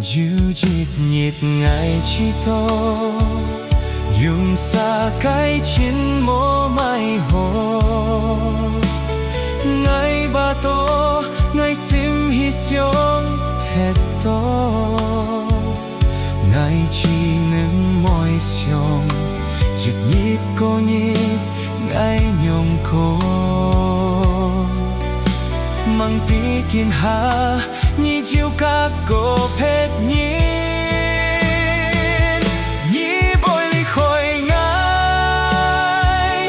dịu dịt nhịp ngày chi to dùng xa cái chín mô mai hồ ngày ba to ngày sim hi xiong thẹt to ngày chi nâng môi xiong dịt nhịp cô nhịp ngày nhung cô mang tí kiên ha nhị chiều các cô phép nhị nhị bồi ly khôi ngài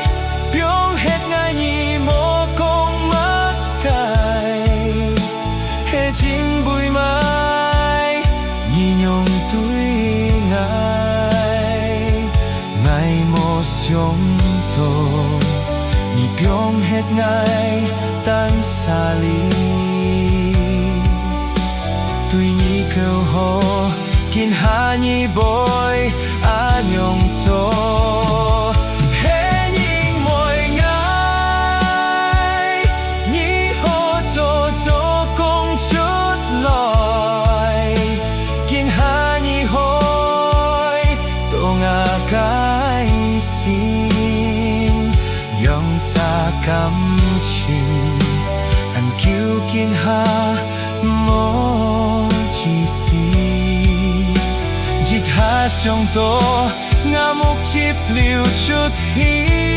biếng hết ngài nhị mô công mất cài hết chính bùi mai nhị nhung tuổi ngài ngài mô xiong tô nhị biếng hết ngài tan xa ly tuy nhi kêu hò kiên hạ nhi bồi a nhung cho hé nhi môi ngài nhi hò cho công chút lời kiên hạ nhi hoi tô ngà cái xin yong xa cắm chim anh kêu kiên hạ mô chi xin dịt hạ sông tô ngã mục chip liu chút hi